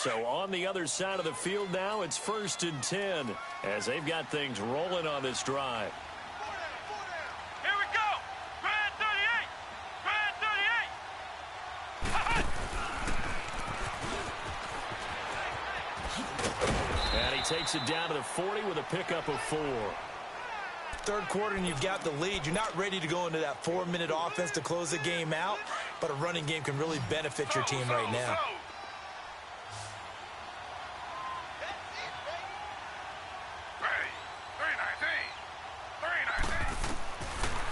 So on the other side of the field now, it's 1st and 10 as they've got things rolling on this drive. Here we go. Grand 38. Grand 38. And he takes it down to the 40 with a pickup of 4. Third quarter and you've got the lead. You're not ready to go into that 4-minute offense to close the game out, but a running game can really benefit your team right now.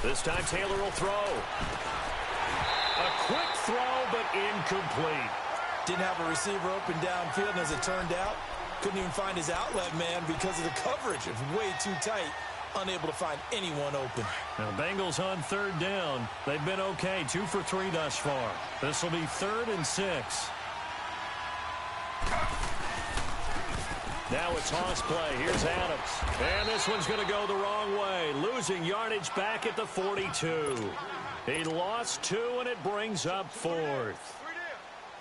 This time Taylor will throw. A quick throw, but incomplete. Didn't have a receiver open downfield, and as it turned out, couldn't even find his outlet man because of the coverage. It was way too tight, unable to find anyone open. Now, Bengals on 3rd down. They've been okay, 2 for 3 thus far. This will be 3rd and 6. Now a toss play. Here's Adams. And this one's going to go the wrong way. Losing yardage back at the 42. He lost 2, and it brings up 4th.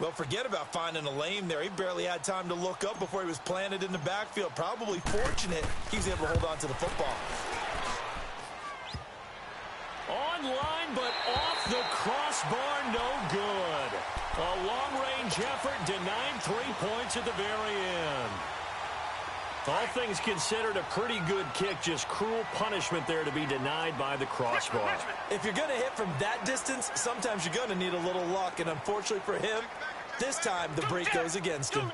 Well, forget about finding a lane there. He barely had time to look up before he was planted in the backfield. Probably fortunate he was able to hold on to the football. Online, but off the crossbar, no good. A long-range effort denied 3 points at the very end. All things considered, a pretty good kick, just cruel punishment there to be denied by the crossbar. If you're going to hit from that distance, sometimes you're going to need a little luck, and unfortunately for him, this time the break goes against him.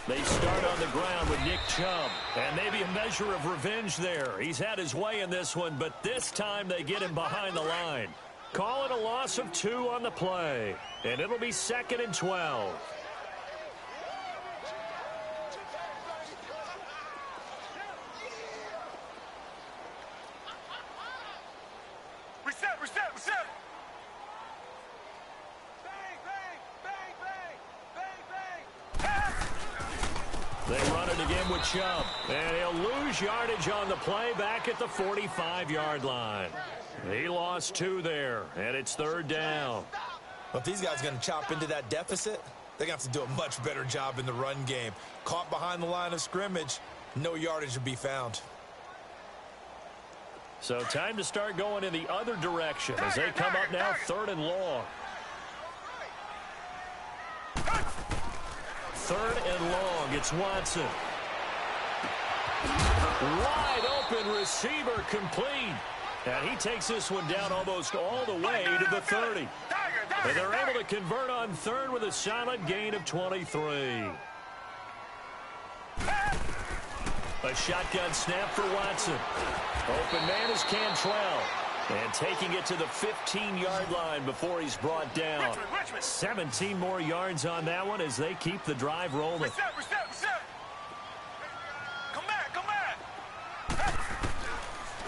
They start on the ground with Nick Chubb, and maybe a measure of revenge there. He's had his way in this one, but this time they get him behind the line. Call it a loss of 2 on the play, and it'll be 2nd and 12. Reset. They run it again with Chubb, and he'll lose yardage on the play back at the 45-yard line. He lost 2 there, and it's 3rd down. Well, if these guys are going to chop into that deficit, they're going to have to do a much better job in the run game. Caught behind the line of scrimmage, no yardage to be found. So time to start going in the other direction as they come up now 3rd and long. 3rd and long. It's Watson. Wide open receiver complete. And he takes this one down almost all the way to the 30. And they're able to convert on 3rd with a solid gain of 23. A shotgun snap for Watson. Open man is Cantrell. And taking it to the 15-yard line before he's brought down. 17 more yards on that one as they keep the drive rolling. Reset. Come back.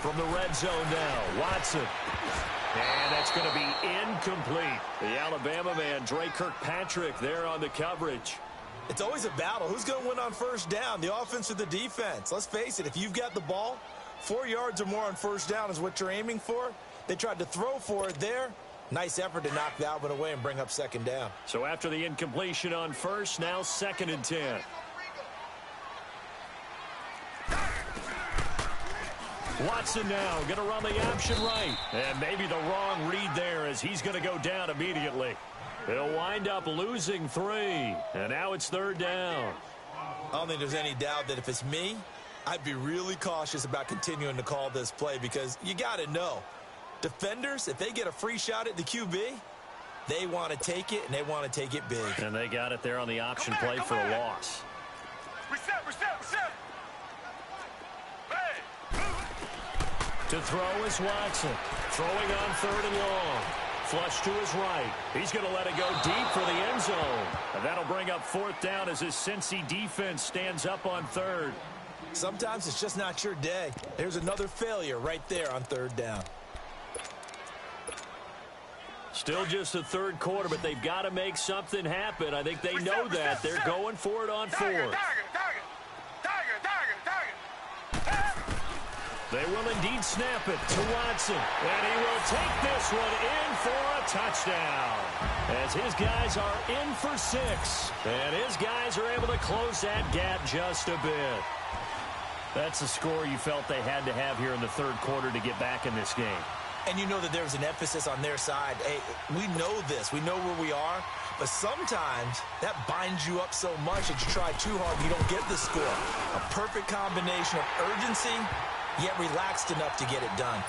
From the red zone now, Watson. And that's going to be incomplete. The Alabama man, Dre Kirkpatrick, there on the coverage. It's always a battle. Who's going to win on 1st down, the offense or the defense? Let's face it, if you've got the ball, 4 yards or more on 1st down is what you're aiming for. They tried to throw for it there. Nice effort to knock that one away and bring up 2nd down. So after the incompletion on 1st, now 2nd and 10. Watson now going to run the option right. And maybe the wrong read there as he's going to go down immediately. He'll wind up losing 3. And now it's 3rd down. I don't think there's any doubt that if it's me, I'd be really cautious about continuing to call this play because you got to know, defenders, if they get a free shot at the QB, they want to take it, and they want to take it big. And they got it there on the option play for a loss. Reset. To throw is Watson. Throwing on 3rd and long. Flush to his right. He's going to let it go deep for the end zone. And that'll bring up 4th down as his Cincy defense stands up on 3rd. Sometimes it's just not your day. There's another failure right there on 3rd down. Still just the 3rd quarter, but they've got to make something happen. I think they know that. They're going for it on 4th. They will indeed snap it to Watson. And he will take this one in for a touchdown. As his guys are in for 6. And his guys are able to close that gap just a bit. That's the score you felt they had to have here in the third quarter to get back in this game. And you know that there's an emphasis on their side. Hey, we know this. We know where we are. But sometimes that binds you up so much that you try too hard and you don't get the score. A perfect combination of urgency, yet relaxed enough to get it done.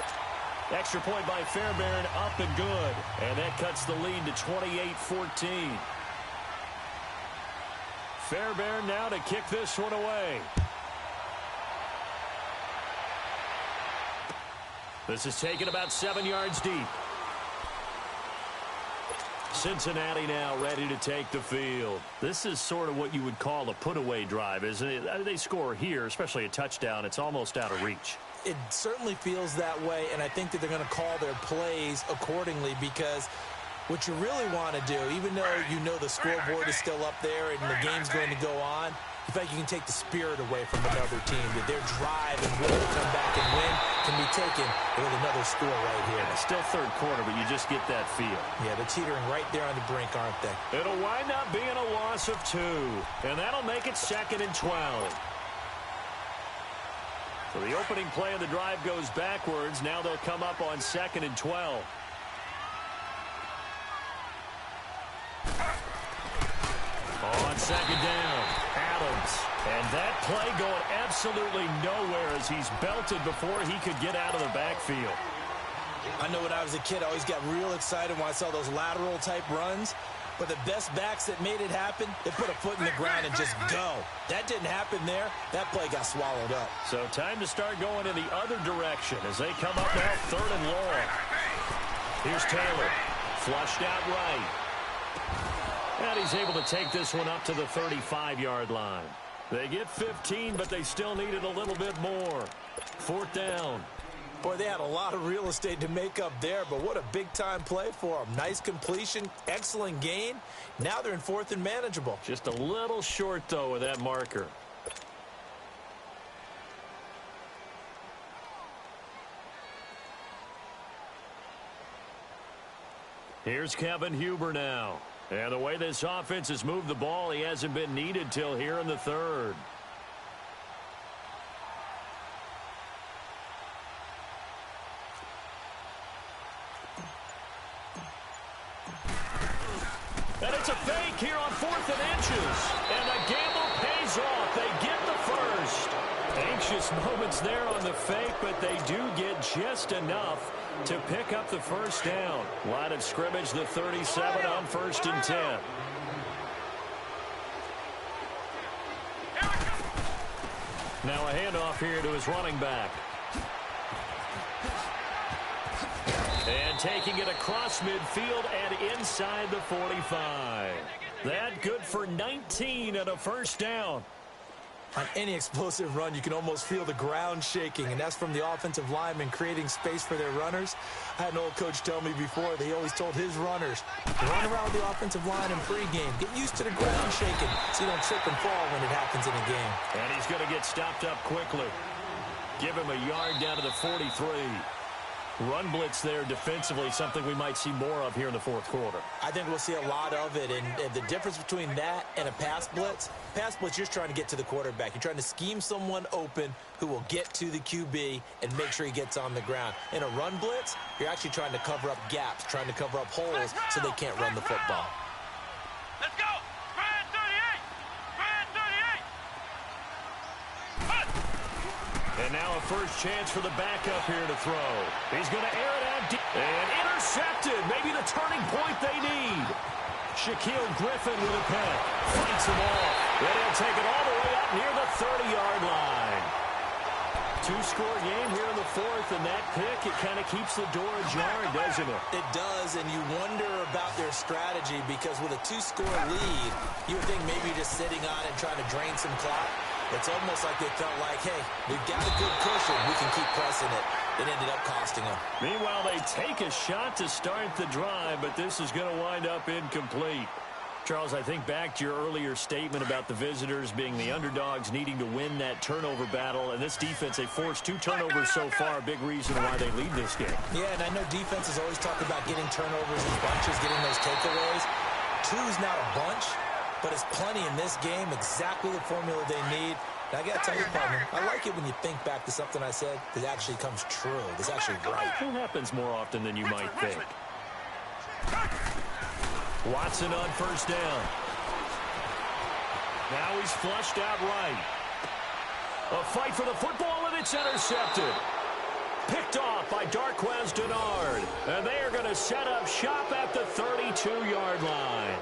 Extra point by Fairbairn, up and good. And that cuts the lead to 28-14. Fairbairn now to kick this one away. This is taken about 7 yards deep. Cincinnati now ready to take the field. This is sort of what you would call a put-away drive, isn't it? They score here, especially a touchdown. It's almost out of reach. It certainly feels that way, and I think that they're going to call their plays accordingly because what you really want to do, even though you know the scoreboard is still up there and the game's going to go on, you feel like you can take the spirit away from another team, that their drive and will to come back and win can be taken with another score right here. It's still third quarter, but you just get that feel. Yeah, they're teetering right there on the brink, aren't they? It'll wind up being a loss of 2, and that'll make it 2nd and 12. So the opening play of the drive goes backwards. Now they'll come up on 2nd and 12. On 2nd down, Adams. And that play going absolutely nowhere as he's belted before he could get out of the backfield. I know when I was a kid, I always got real excited when I saw those lateral-type runs. But the best backs that made it happen, they put a foot in the ground and just go. That didn't happen there. That play got swallowed up. So time to start going in the other direction as they come up now 3rd and long. Here's Taylor. Flushed out right. And he's able to take this one up to the 35-yard line. They get 15, but they still needed a little bit more. 4th down. Boy, they had a lot of real estate to make up there, but what a big-time play for them. Nice completion, excellent gain. Now they're in 4th and manageable. Just a little short, though, with that marker. Here's Kevin Huber now. And the way this offense has moved the ball, he hasn't been needed till here in the 3rd. And it's a fake here on 4th and inches. And the gamble pays off. They get the first. Anxious moments there on the fake, but they do get just enough to pick up the first down. Line of scrimmage, the 37 on 1st and 10. Now a handoff here to his running back. And taking it across midfield and inside the 45. That good for 19 and a first down. On any explosive run, you can almost feel the ground shaking, and that's from the offensive linemen creating space for their runners. I had an old coach tell me before, they always told his runners, run around the offensive line in pregame. Get used to the ground shaking so you don't trip and fall when it happens in a game. And he's going to get stopped up quickly. Give him a yard down to the 43. Run blitz there defensively, something we might see more of here in the 4th quarter. I think we'll see a lot of it, and the difference between that and a pass blitz, you're just trying to get to the quarterback. You're trying to scheme someone open who will get to the QB and make sure he gets on the ground. In a run blitz, you're actually trying to cover up gaps, trying to cover up holes so they can't run the football. Let's go! Brad 38! Brad 38! And now a first chance for the backup here to throw. He's going to air it out deep. And intercepted. Maybe the turning point they need. Shaquille Griffin with a pick. Fights him off. Then he'll take it all the way up near the 30-yard line. 2-score game here in the 4th, and that pick, it kind of keeps the door ajar, doesn't it? It does, and you wonder about their strategy because with a 2-score lead, you would think maybe just sitting on it trying to drain some clock. It's almost like they felt like, hey, we've got a good cushion. We can keep pressing it. It ended up costing them. Meanwhile, they take a shot to start the drive, but this is going to wind up incomplete. Charles, I think back to your earlier statement about the visitors being the underdogs needing to win that turnover battle. And this defense, they forced 2 turnovers so far, a big reason why they lead this game. Yeah, and I know defenses always talk about getting turnovers in bunches, getting those takeaways. 2's not a bunch, but it's plenty in this game, exactly the formula they need. And I got to tell you, partner, I like it when you think back to something I said that actually comes true, that's actually right. It happens more often than you might think. Watson on first down. Now he's flushed out right. A fight for the football, and it's intercepted. Picked off by Darquez Denard. And they are going to set up shop at the 32-yard line.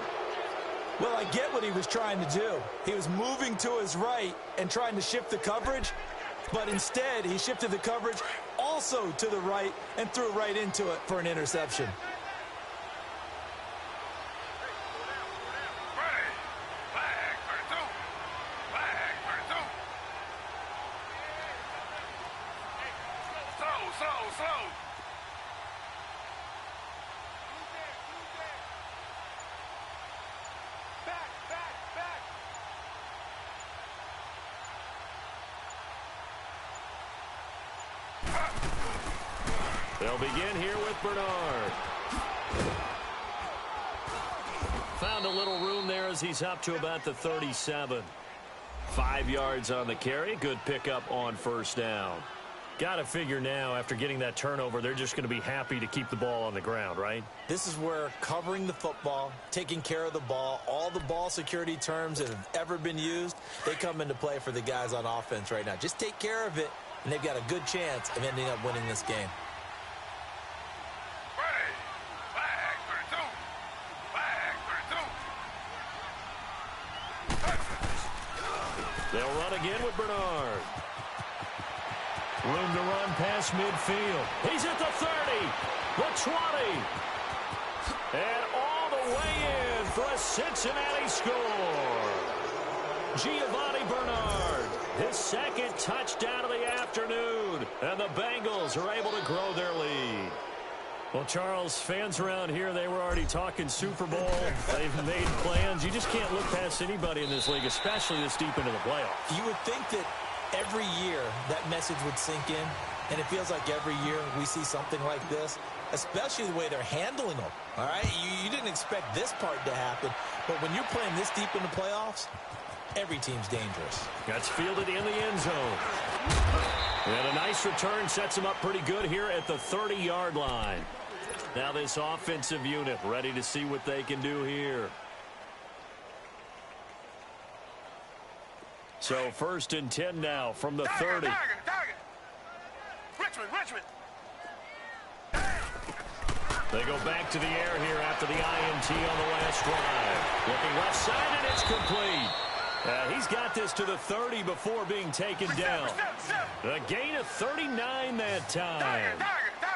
Well, I get what he was trying to do. He was moving to his right and trying to shift the coverage, but instead he shifted the coverage also to the right and threw right into it for an interception. They'll begin here with Bernard. Found a little room there as he's up to about the 37. 5 yards on the carry. Good pickup on first down. Got to figure now, after getting that turnover, they're just going to be happy to keep the ball on the ground, right? This is where covering the football, taking care of the ball, all the ball security terms that have ever been used, they come into play for the guys on offense right now. Just take care of it, and they've got a good chance of ending up winning this game. They'll run again with Bernard. Room to run past midfield. He's at the 30, the 20, and all the way in for a Cincinnati score. Giovanni Bernard, his second touchdown of the afternoon, and the Bengals are able to grow their lead. Well, Charles, fans around here, they were already talking Super Bowl. They've made plans. You just can't look past anybody in this league, especially this deep into the playoffs. You would think that every year that message would sink in, and it feels like every year we see something like this, especially the way they're handling them. All right, you didn't expect this part to happen, but when you're playing this deep in the playoffs, every team's dangerous. That's fielded in the end zone. And a nice return sets them up pretty good here at the 30-yard line. Now this offensive unit ready to see what they can do here. So 1st and 10 now from the 30. Richmond. They go back to the air here after the INT on the last drive. Looking left side, and it's complete. He's got this to the 30 before being taken down. A gain of 39 that time.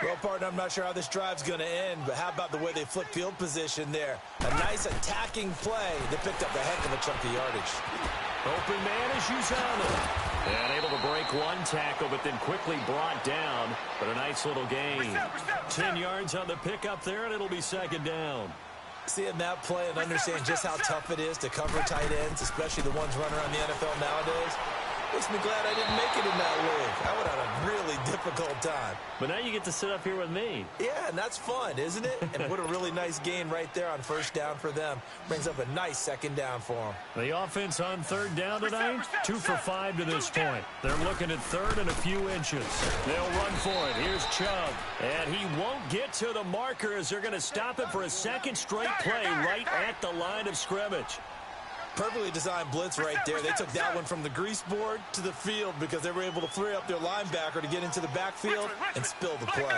Well, partner, I'm not sure how this drive's going to end, but how about the way they flip field position there? A nice attacking play that picked up a heck of a chunk of yardage. Open man is Uzama. And able to break one tackle, but then quickly brought down. But a nice little gain. 10 yards on the pickup there, and it'll be 2nd down. Seeing that play and understand just how tough it is to cover tight ends, especially the ones running around the NFL nowadays, makes me glad I didn't make it in that league. I would have had a really difficult time. But now you get to sit up here with me. Yeah, and that's fun, isn't it? And what a really nice gain right there on first down for them. Brings up a nice 2nd down for them. The offense on 3rd down tonight, 2 for 5 to this point. They're looking at 3rd and a few inches. They'll run for it. Here's Chubb. And he won't get to the marker as they're going to stop it for a 2nd straight play right at the line of scrimmage. Perfectly designed blitz right there. They took that one from the grease board to the field because they were able to free up their linebacker to get into the backfield and spill the play.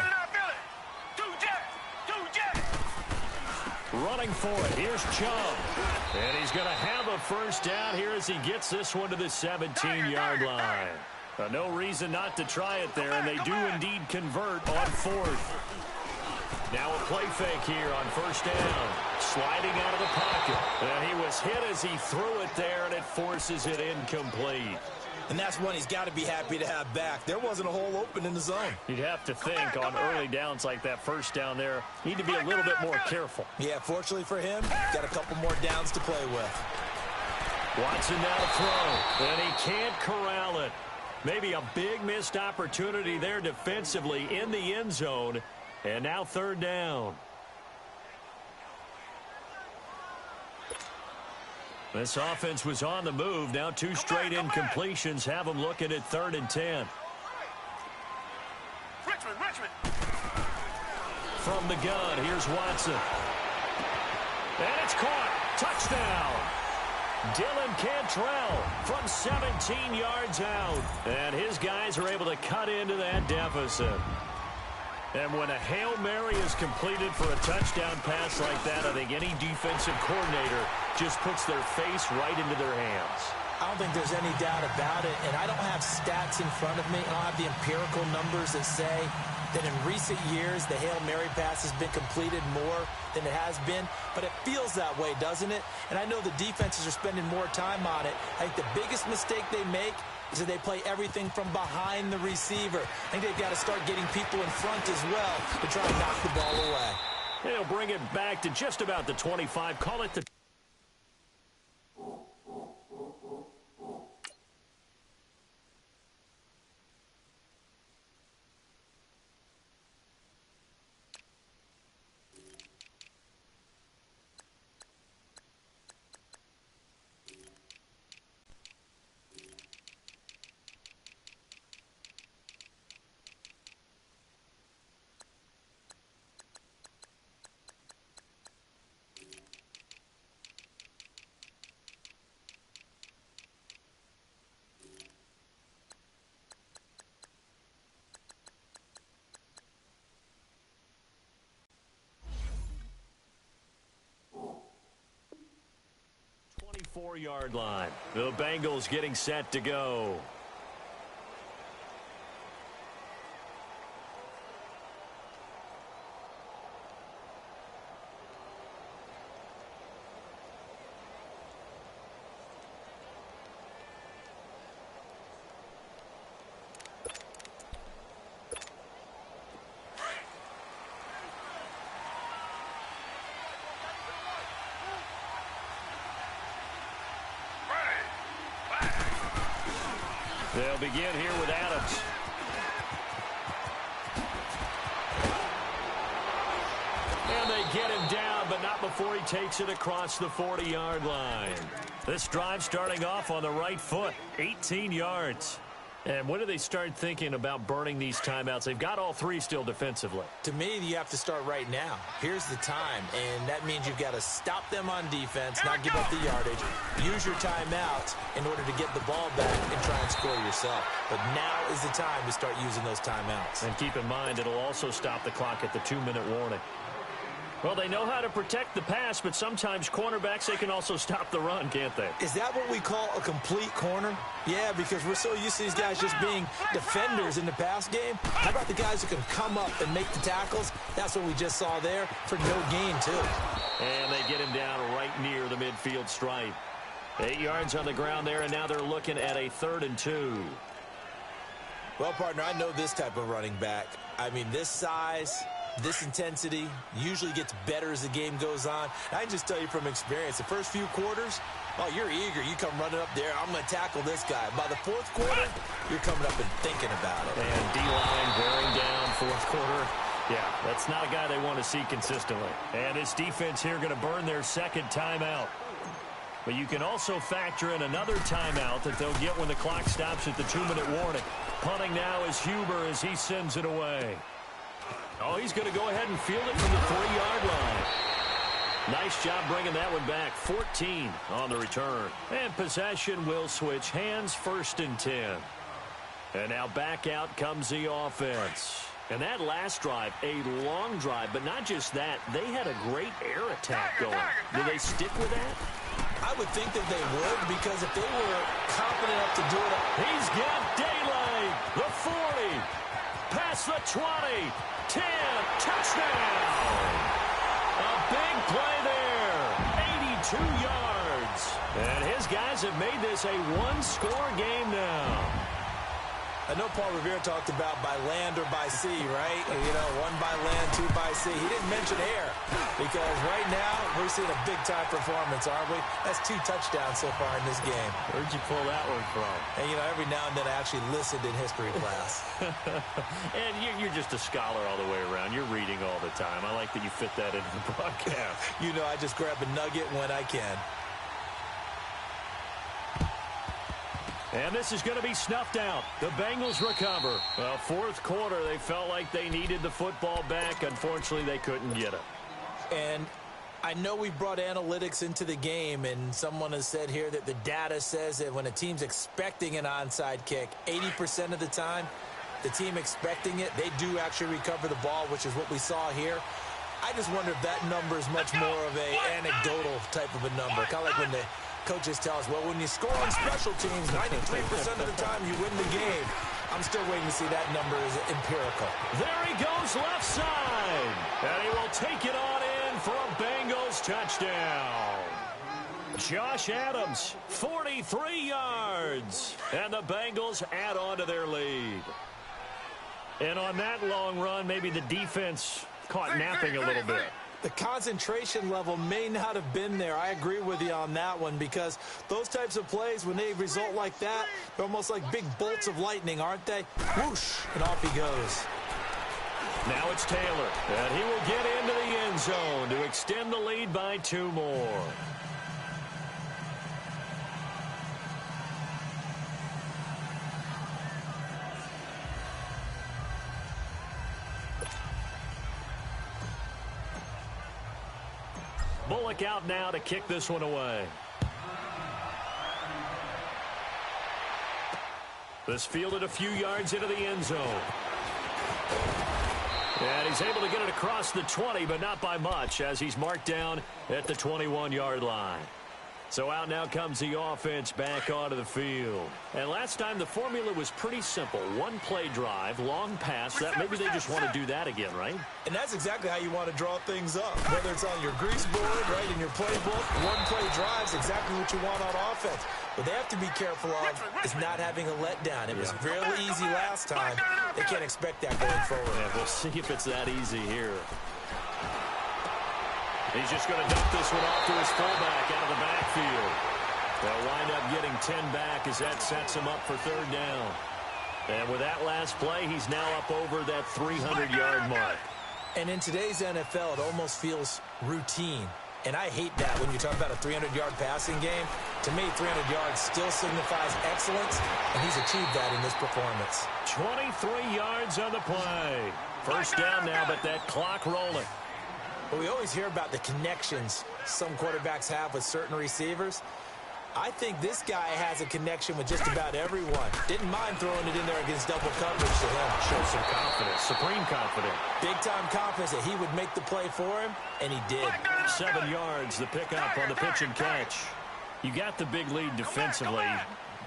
Running for it. Here's Chubb. And he's going to have a 1st down here as he gets this one to the 17-yard line. No reason not to try it there, and they do indeed convert on 4th. Now a play fake here on 1st down. Sliding out of the pocket. And he was hit as he threw it there, and it forces it incomplete. And that's one he's got to be happy to have back. There wasn't a hole open in the zone. You'd have to think on early downs like that first down there, need to be a little bit more careful. Yeah, fortunately for him, got a couple more downs to play with. Watson now to throw, and he can't corral it. Maybe a big missed opportunity there defensively in the end zone, and now third down. This offense was on the move. Now two straight incompletions have them looking at 3rd and 10. Richmond. From the gun, here's Watson. And it's caught. Touchdown. Dylan Cantrell from 17 yards out. And his guys are able to cut into that deficit. And when a Hail Mary is completed for a touchdown pass like that, I think any defensive coordinator just puts their face right into their hands. I don't think there's any doubt about it, and I don't have stats in front of me. I don't have the empirical numbers that say that in recent years the Hail Mary pass has been completed more than it has been, but it feels that way, doesn't it? And I know the defenses are spending more time on it. I think the biggest mistake they make is that they play everything from behind the receiver. I think they've got to start getting people in front as well to try and knock the ball away. They'll bring it back to just about the 25. Call it the... Four-yard line. The Bengals getting set to go. They'll begin here with Adams. And they get him down, but not before he takes it across the 40-yard line. This drive starting off on the right foot, 18 yards. And when do they start thinking about burning these timeouts? They've got all three still defensively. To me, you have to start right now. Here's the time, and that means you've got to stop them on defense, not give up the yardage, use your timeout in order to get the ball back and try and score yourself. But now is the time to start using those timeouts. And keep in mind, it'll also stop the clock at the 2-minute warning. Well, they know how to protect the pass, but sometimes cornerbacks, they can also stop the run, can't they? Is that what we call a complete corner? Yeah, because we're so used to these guys just being defenders in the pass game. How about the guys who can come up and make the tackles? That's what we just saw there for no gain, too. And they get him down right near the midfield stripe. 8 yards on the ground there, and now they're looking at a 3rd and 2. Well, partner, I know this type of running back. I mean, this size, this intensity usually gets better as the game goes on. I can just tell you from experience, the first few quarters, oh, you're eager. You come running up there, I'm going to tackle this guy. By the 4th quarter, you're coming up and thinking about it. And D-line wearing down 4th quarter. Yeah, that's not a guy they want to see consistently. And this defense here going to burn their 2nd timeout. But you can also factor in another timeout that they'll get when the clock stops at the 2-minute warning. Punting now is Huber as he sends it away. Oh, he's going to go ahead and field it from the 3-yard line. Nice job bringing that one back. 14 on the return. And possession will switch hands, 1st and 10. And now back out comes the offense. And that last drive, a long drive, but not just that. They had a great air attack going. Do they stick with that? I would think that they would, because if they were confident enough to do it. He's got daylight. The 40. Past the 20. 10. Touchdown. A big play there. 82 yards. And his guys have made this a one-score game now. I know Paul Revere talked about by land or by sea, right? You know, one by land, two by sea. He didn't mention air because right now we're seeing a big-time performance, aren't we? That's 2 touchdowns so far in this game. Where'd you pull that one from? And, you know, every now and then I actually listened in history class. And you're just a scholar all the way around. You're reading all the time. I like that you fit that into the broadcast. You know, I just grab a nugget when I can. And this is going to be snuffed out. The Bengals recover. Well, fourth quarter, they felt like they needed the football back. Unfortunately, they couldn't get it. And I know we brought analytics into the game, and someone has said here that the data says that when a team's expecting an onside kick, 80% of the time, the team expecting it, they do actually recover the ball, which is what we saw here. I just wonder if that number is much more of a anecdotal type of a number. Kind of like when the coaches tell us, well, when you score on special teams, 93% of the time you win the game. I'm still waiting to see that number is empirical. There he goes left side. And he will take it on in for a Bengals touchdown. Josh Adams, 43 yards. And the Bengals add on to their lead. And on that long run, maybe the defense caught napping a little bit. The concentration level may not have been there. I agree with you on that one because those types of plays, when they result like that, they're almost like big bolts of lightning, aren't they? Whoosh, and off he goes. Now it's Taylor, and he will get into the end zone to extend the lead by 2 more. Bullock out now to kick this one away. This fielded a few yards into the end zone. And he's able to get it across the 20, but not by much, as he's marked down at the 21-yard line. So out now comes the offense back onto the field. And last time the formula was pretty simple. 1-play drive, long pass. That maybe they just want to do that again, right? And that's exactly how you want to draw things up. Whether it's on your grease board, right, in your playbook, 1-play drives exactly what you want on offense. What they have to be careful of is not having a letdown. It was real easy last time. They can't expect that going forward. Yeah, we'll see if it's that easy here. He's just going to dump this one off to his fullback out of the backfield. They'll wind up getting 10 back as that sets him up for 3rd down. And with that last play, he's now up over that 300-yard mark. And in today's NFL, it almost feels routine. And I hate that when you talk about a 300-yard passing game. To me, 300 yards still signifies excellence, and he's achieved that in this performance. 23 yards on the play. 1st down now, but that clock rolling. But we always hear about the connections some quarterbacks have with certain receivers. I think this guy has a connection with just about everyone. Didn't mind throwing it in there against double coverage to him. Showed some confidence, supreme confidence. Big-time confidence that he would make the play for him, and he did. 7 yards, the pickup on the pitch and catch. You got the big lead defensively.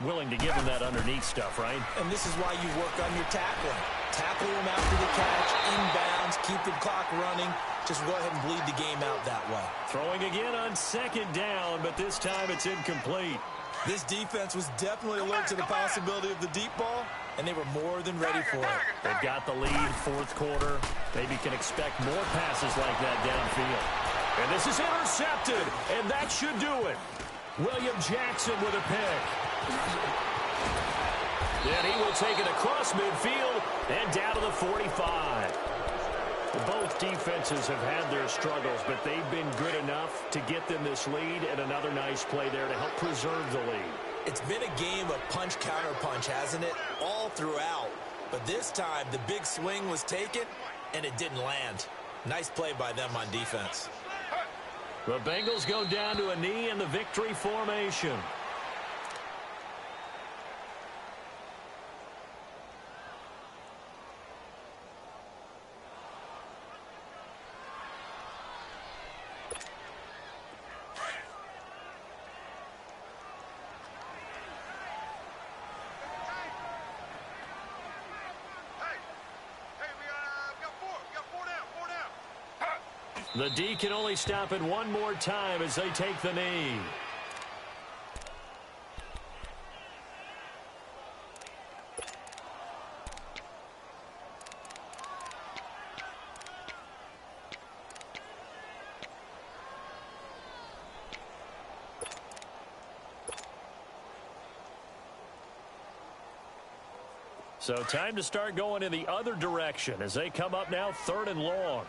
Willing to give him that underneath stuff, right? And this is why you work on your tackling. Tackle him after the catch, inbounds, keep the clock running. Just go ahead and bleed the game out that way. Throwing again on 2nd down, but this time it's incomplete. This defense was definitely alert to the possibility of the deep ball, and they were more than ready for it. They've got the lead, 4th quarter. Maybe can expect more passes like that downfield. And this is intercepted, and that should do it. William Jackson with a pick. And he will take it across midfield and down to the 45. Both defenses have had their struggles, but they've been good enough to get them this lead, and another nice play there to help preserve the lead. It's been a game of punch-counter-punch, hasn't it? All throughout. But this time, the big swing was taken, and it didn't land. Nice play by them on defense. The Bengals go down to a knee in the victory formation. The D can only stop it one more time as they take the knee. So time to start going in the other direction as they come up now 3rd and long.